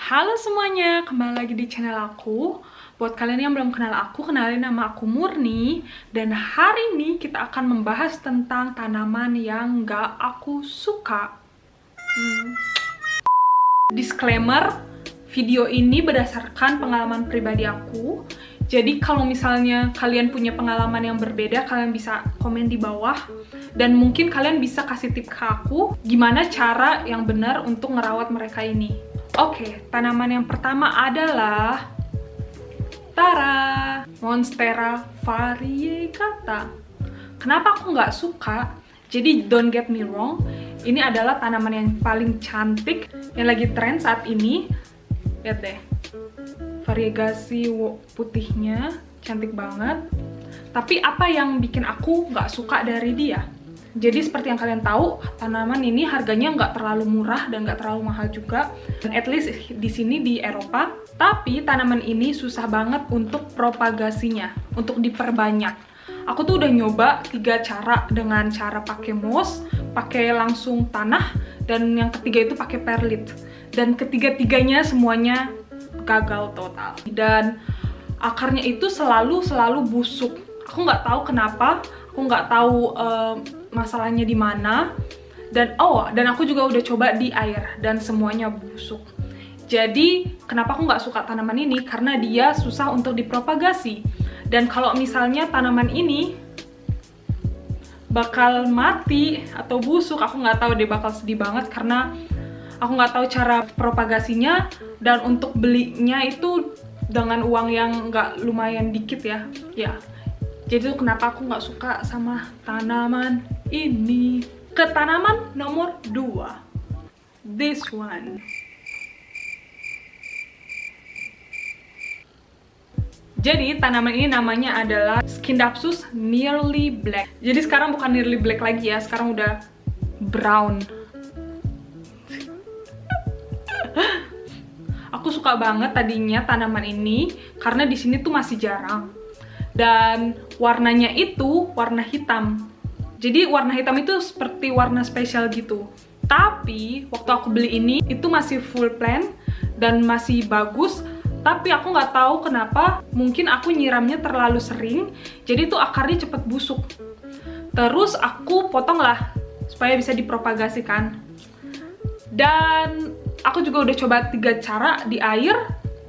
Halo semuanya, kembali lagi di channel aku. Buat kalian yang belum kenal aku, kenalin nama aku Murni. Dan hari ini kita akan membahas tentang tanaman yang gak aku suka. Disclaimer, video ini berdasarkan pengalaman pribadi aku. Jadi kalau misalnya kalian punya pengalaman yang berbeda, kalian bisa komen di bawah. Dan mungkin kalian bisa kasih tip ke aku gimana cara yang benar untuk ngerawat mereka ini. Oke, tanaman yang pertama adalah Tara, Monstera variegata. Kenapa aku nggak suka? Jadi don't get me wrong, ini adalah tanaman yang paling cantik yang lagi tren saat ini. Lihat deh, variegasi putihnya cantik banget. Tapi apa yang bikin aku nggak suka dari dia? Jadi seperti yang kalian tahu, tanaman ini harganya nggak terlalu murah dan nggak terlalu mahal juga. Dan at least di sini di Eropa. Tapi tanaman ini susah banget untuk propagasinya, untuk diperbanyak. Aku tuh udah nyoba 3 cara, dengan cara pakai moss, pakai langsung tanah, dan yang ketiga itu pakai perlit. Dan ketiga-tiganya semuanya gagal total. Dan akarnya itu selalu busuk. Aku nggak tahu kenapa, aku nggak tahu masalahnya di mana. Dan aku juga udah coba di air dan semuanya busuk. Jadi kenapa aku nggak suka tanaman ini? Karena dia susah untuk dipropagasi. Dan kalau misalnya tanaman ini bakal mati atau busuk, aku nggak tahu deh, bakal sedih banget karena aku nggak tahu cara propagasinya. Dan untuk belinya itu dengan uang yang nggak lumayan dikit ya. Jadi itu kenapa aku nggak suka sama tanaman ini. Ke tanaman nomor 2. This one. Jadi tanaman ini namanya adalah Scindapsus Nearly Black. Jadi sekarang bukan nearly black lagi ya, sekarang udah brown. Aku suka banget tadinya tanaman ini karena di sini tuh masih jarang. Dan warnanya itu warna hitam. Jadi warna hitam itu seperti warna spesial gitu. Tapi waktu aku beli ini itu masih full plant dan masih bagus. Tapi aku nggak tahu kenapa, mungkin aku nyiramnya terlalu sering. Jadi tuh akarnya cepet busuk. Terus aku potong lah supaya bisa dipropagasikan. Dan aku juga udah coba 3 cara, di air,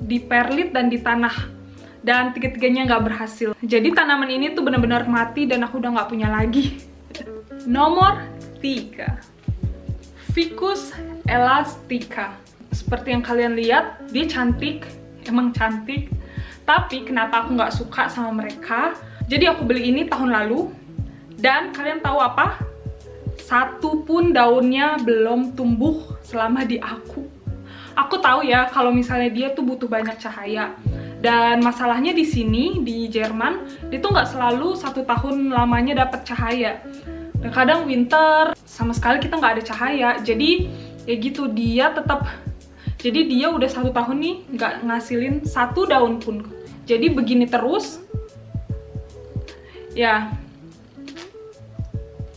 di perlit, dan di tanah. Dan tiga-tiganya nggak berhasil. Jadi tanaman ini tuh benar-benar mati dan aku udah nggak punya lagi. Nomor 3. Ficus elastica. Seperti yang kalian lihat, dia cantik, emang cantik. Tapi kenapa aku nggak suka sama mereka? Jadi aku beli ini tahun lalu. Dan kalian tahu apa? Satu pun daunnya belum tumbuh selama di aku. Aku tahu ya kalau misalnya dia tuh butuh banyak cahaya. Dan masalahnya di sini, di Jerman, dia tuh nggak selalu 1 tahun lamanya dapat cahaya. Dan kadang winter, sama sekali kita nggak ada cahaya. Jadi, ya gitu, dia tetap... Jadi dia udah 1 tahun nih, nggak ngasilin 1 daun pun. Jadi begini terus. Ya,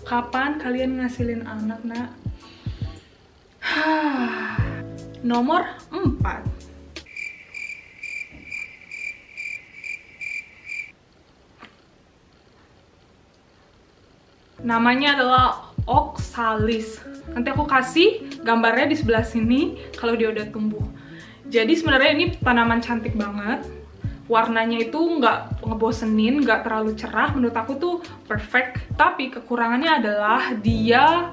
kapan kalian ngasilin anak, nak? Nomor 4. Namanya adalah oxalis. Nanti aku kasih gambarnya di sebelah sini kalau dia udah tumbuh. Jadi sebenarnya ini tanaman cantik banget. Warnanya itu nggak ngebosenin, nggak terlalu cerah. Menurut aku tuh perfect. Tapi kekurangannya adalah dia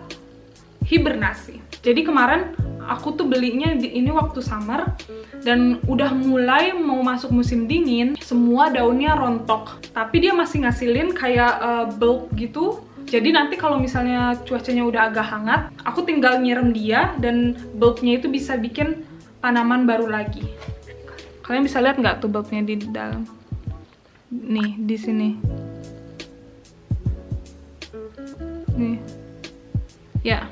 hibernasi. Jadi kemarin aku tuh belinya ini waktu summer. Dan udah mulai mau masuk musim dingin, semua daunnya rontok. Tapi dia masih ngasilin kayak bulb gitu. Jadi nanti kalau misalnya cuacanya udah agak hangat, aku tinggal nyirem dia dan bulbnya itu bisa bikin tanaman baru lagi. Kalian bisa lihat nggak tuh bulbnya di dalam? Nih, di sini. Nih. Ya.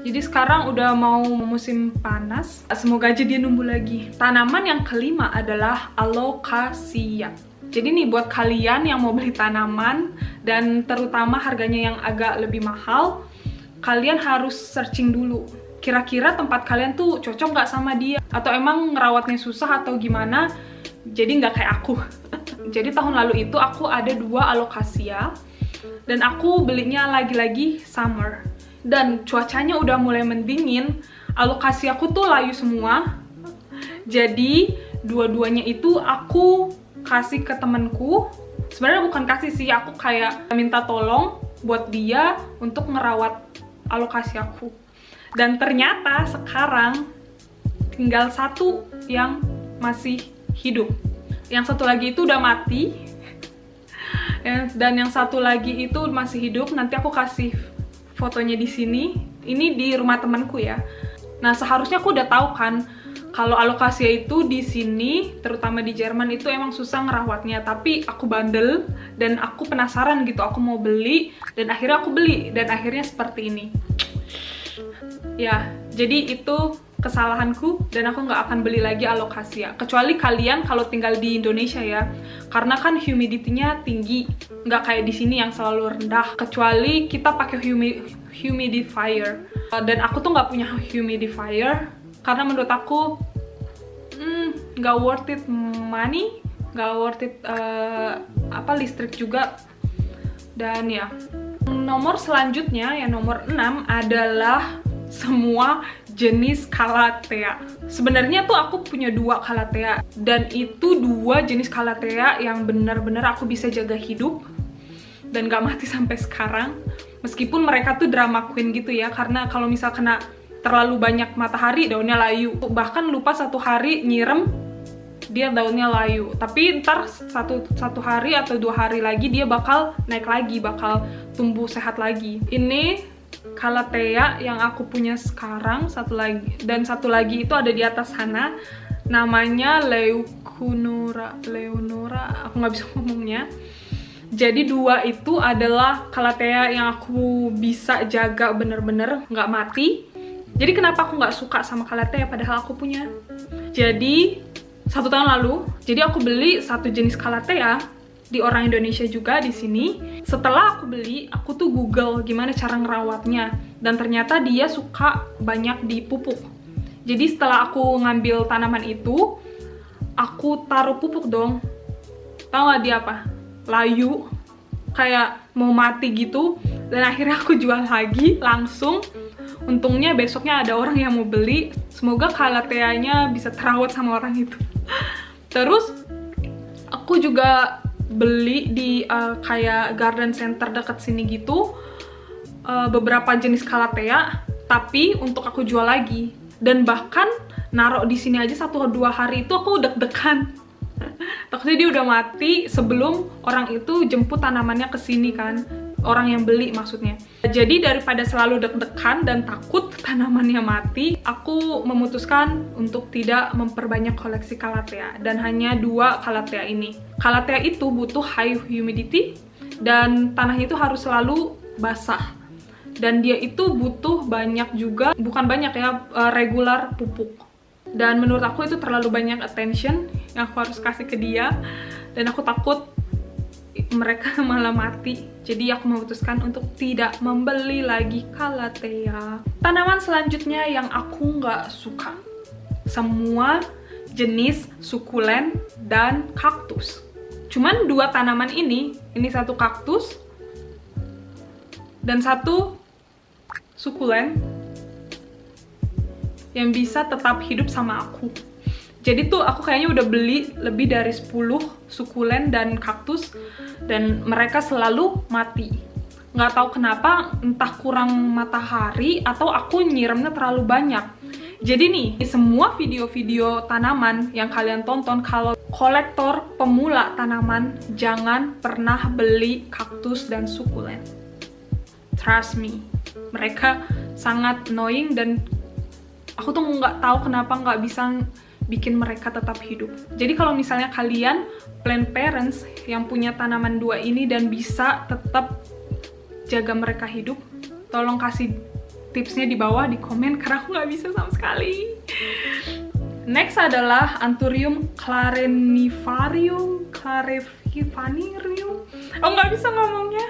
Jadi sekarang udah mau musim panas. Semoga aja dia numbuh lagi. Tanaman yang kelima adalah Alocasia. Jadi nih buat kalian yang mau beli tanaman dan terutama harganya yang agak lebih mahal, kalian harus searching dulu. kira-kira tempat kalian tuh cocok nggak sama dia, atau emang ngerawatnya susah atau gimana, jadi nggak kayak aku. Jadi tahun lalu itu aku ada 2 alokasia, dan aku belinya lagi-lagi summer, dan cuacanya udah mulai mendingin. Alokasia aku tuh layu semua, jadi dua-duanya itu aku kasih ke temenku. Sebenarnya bukan kasih sih, aku kayak minta tolong buat dia untuk ngerawat alokasia aku. Dan ternyata sekarang tinggal 1 yang masih hidup, yang satu lagi itu udah mati, dan yang satu lagi itu masih hidup. Nanti aku kasih fotonya di sini. Ini di rumah temanku ya. Nah, seharusnya aku udah tahu kan kalau alokasia itu di sini, terutama di Jerman itu emang susah ngerawatnya. Tapi aku bandel dan aku penasaran gitu, aku mau beli, dan akhirnya aku beli, dan akhirnya seperti ini. Ya, jadi itu kesalahanku, dan aku nggak akan beli lagi alokasia. Kecuali kalian kalau tinggal di Indonesia ya, karena kan humidity-nya tinggi, nggak kayak di sini yang selalu rendah. Kecuali kita pakai humidifier, dan aku tuh nggak punya humidifier karena menurut aku nggak worth it money, nggak worth it listrik juga. Dan ya, nomor selanjutnya yang nomor 6 adalah semua jenis calathea. Sebenarnya tuh aku punya 2 calathea, dan itu 2 jenis calathea yang benar-benar aku bisa jaga hidup dan gak mati sampai sekarang. Meskipun mereka tuh drama queen gitu ya, karena kalau misal kena terlalu banyak matahari daunnya layu. Bahkan lupa 1 hari nyirem dia daunnya layu, tapi ntar satu hari atau 2 hari lagi dia bakal naik lagi, bakal tumbuh sehat lagi. Ini calathea yang aku punya sekarang, satu lagi itu ada di atas sana, namanya Leonora, aku nggak bisa ngomongnya. Jadi 2 itu adalah calathea yang aku bisa jaga bener-bener nggak mati. Jadi kenapa aku nggak suka sama calathea padahal aku punya? Jadi 1 tahun lalu, jadi aku beli 1 jenis calathea di orang Indonesia juga di sini. Setelah aku beli, aku tuh Google gimana cara ngerawatnya, dan ternyata dia suka banyak dipupuk. Jadi setelah aku ngambil tanaman itu, aku taruh pupuk dong. Tahu nggak dia apa? Layu, kayak mau mati gitu. Dan akhirnya aku jual lagi langsung. Untungnya besoknya ada orang yang mau beli. Semoga calatheanya bisa terawat sama orang itu. Terus aku juga beli di kayak garden center dekat sini gitu, beberapa jenis calathea, tapi untuk aku jual lagi. Dan bahkan naruh di sini aja 1-2 hari itu aku deg-degan. Takutnya dia udah mati sebelum orang itu jemput tanamannya ke sini kan, orang yang beli maksudnya. Jadi daripada selalu deg-degan dan takut tanamannya mati, aku memutuskan untuk tidak memperbanyak koleksi calathea, dan hanya 2 calathea ini. Calathea itu butuh high humidity, dan tanahnya itu harus selalu basah. Dan dia itu butuh banyak juga, bukan banyak ya, regular pupuk. Dan menurut aku itu terlalu banyak attention yang aku harus kasih ke dia, dan aku takut mereka malah mati. Jadi aku memutuskan untuk tidak membeli lagi calathea. Tanaman selanjutnya yang aku nggak suka, semua jenis sukulen dan kaktus. Cuman 2 tanaman ini 1 kaktus dan 1 sukulen yang bisa tetap hidup sama aku. Jadi tuh aku kayaknya udah beli lebih dari 10 sukulen dan kaktus, dan mereka selalu mati. Nggak tahu kenapa, entah kurang matahari atau aku nyiramnya terlalu banyak. Jadi nih, semua video-video tanaman yang kalian tonton, kalau kolektor pemula tanaman, jangan pernah beli kaktus dan sukulen. Trust me, mereka sangat annoying, dan aku tuh nggak tahu kenapa nggak bisa bikin mereka tetap hidup. Jadi kalau misalnya kalian plant parents yang punya tanaman 2 ini dan bisa tetap jaga mereka hidup, tolong kasih tipsnya di bawah di komen, karena aku nggak bisa sama sekali. Next adalah Anthurium clarenifarium, oh nggak bisa ngomongnya.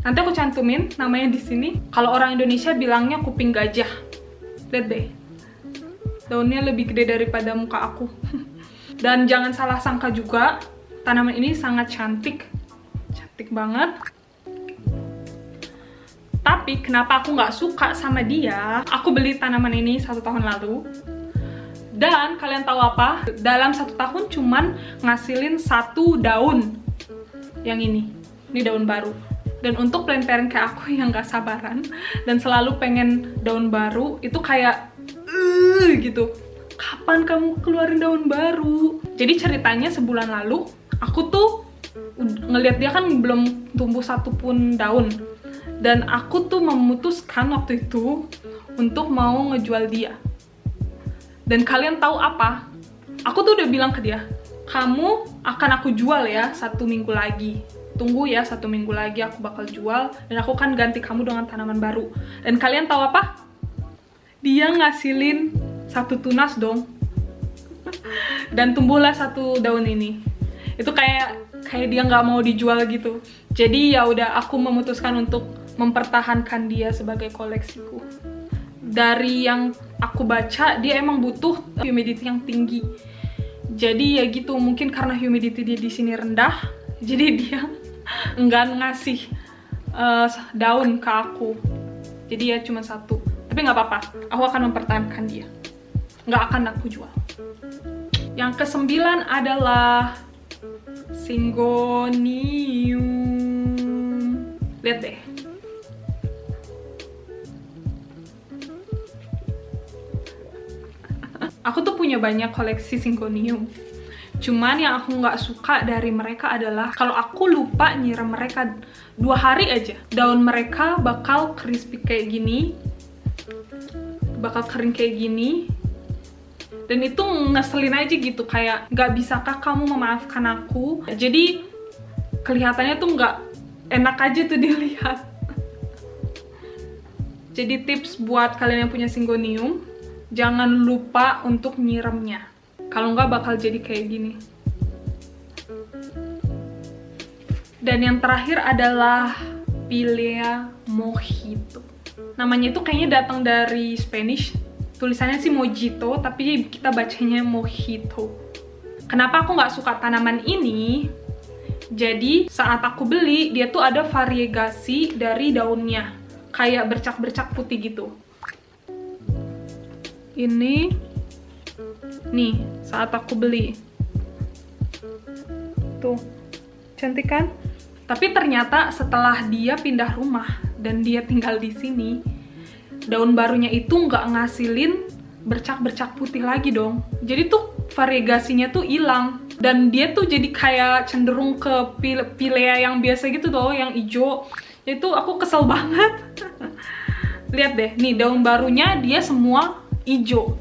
Nanti aku cantumin namanya di sini. Kalau orang Indonesia bilangnya kuping gajah. Lihat deh, daunnya lebih gede daripada muka aku. Dan jangan salah sangka juga, tanaman ini sangat cantik. Cantik banget. Tapi kenapa aku nggak suka sama dia? Aku beli tanaman ini 1 tahun lalu. Dan kalian tahu apa? Dalam 1 tahun cuman ngasilin 1 daun. Yang ini daun baru. Dan untuk plant-parent kayak aku yang nggak sabaran dan selalu pengen daun baru, itu kayak gitu. Kapan kamu keluarin daun baru? Jadi ceritanya sebulan lalu, aku tuh ngelihat dia kan belum tumbuh 1 pun daun. Dan aku tuh memutuskan waktu itu untuk mau ngejual dia. Dan kalian tahu apa? Aku tuh udah bilang ke dia, kamu akan aku jual ya 1 minggu lagi. Tunggu ya 1 minggu lagi aku bakal jual. Dan aku kan ganti kamu dengan tanaman baru. Dan kalian tahu apa? Dia ngasilin 1 tunas dong. Dan tumbuhlah 1 daun ini. Itu kayak dia nggak mau dijual gitu. Jadi ya udah, aku memutuskan untuk mempertahankan dia sebagai koleksiku. Dari yang aku baca, dia emang butuh humidity yang tinggi. Jadi ya gitu, mungkin karena humidity dia di sini rendah, jadi dia nggak ngasih daun ke aku. Jadi ya cuma 1. Tapi nggak apa-apa, aku akan mempertahankan dia. Nggak akan aku jual. Yang ke-9 adalah Syngonium. Lihat deh. Aku tuh punya banyak koleksi Syngonium. Cuman yang aku nggak suka dari mereka adalah kalau aku lupa nyiram mereka 2 hari aja, daun mereka bakal crispy kayak gini, bakal kering kayak gini. Dan itu ngeselin aja gitu, kayak nggak bisakah kamu memaafkan aku? Jadi kelihatannya tuh nggak enak aja tuh dilihat. Jadi tips buat kalian yang punya Syngonium, jangan lupa untuk nyiramnya. Kalau nggak bakal jadi kayak gini. Dan yang terakhir adalah Pilea mojito. Namanya itu kayaknya datang dari Spanish. Tulisannya sih mojito, tapi kita bacanya mojito. Kenapa aku nggak suka tanaman ini? Jadi saat aku beli, dia tuh ada variegasi dari daunnya. Kayak bercak-bercak putih gitu. Ini, nih, saat aku beli. Tuh, cantik kan? Tapi ternyata setelah dia pindah rumah dan dia tinggal di sini, daun barunya itu nggak ngasilin bercak-bercak putih lagi dong. Jadi tuh variegasinya tuh hilang. Dan dia tuh jadi kayak cenderung ke Pilea yang biasa gitu loh, yang hijau. Itu aku kesel banget. Lihat deh, nih daun barunya dia semua hijau.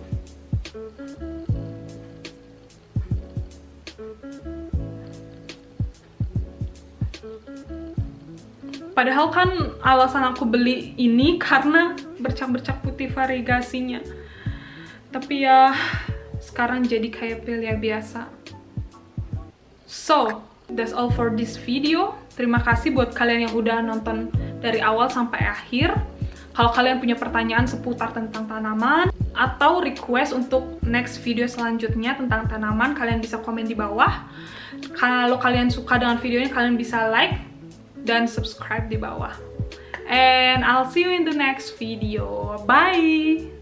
Padahal kan alasan aku beli ini karena bercak-bercak putih variegasinya. Tapi ya sekarang jadi kayak Pilea biasa. So, that's all for this video. Terima kasih buat kalian yang udah nonton dari awal sampai akhir. Kalau kalian punya pertanyaan seputar tentang tanaman atau request untuk next video selanjutnya tentang tanaman, kalian bisa komen di bawah. Kalau kalian suka dengan videonya, kalian bisa like dan subscribe di bawah. And I'll see you in the next video. Bye!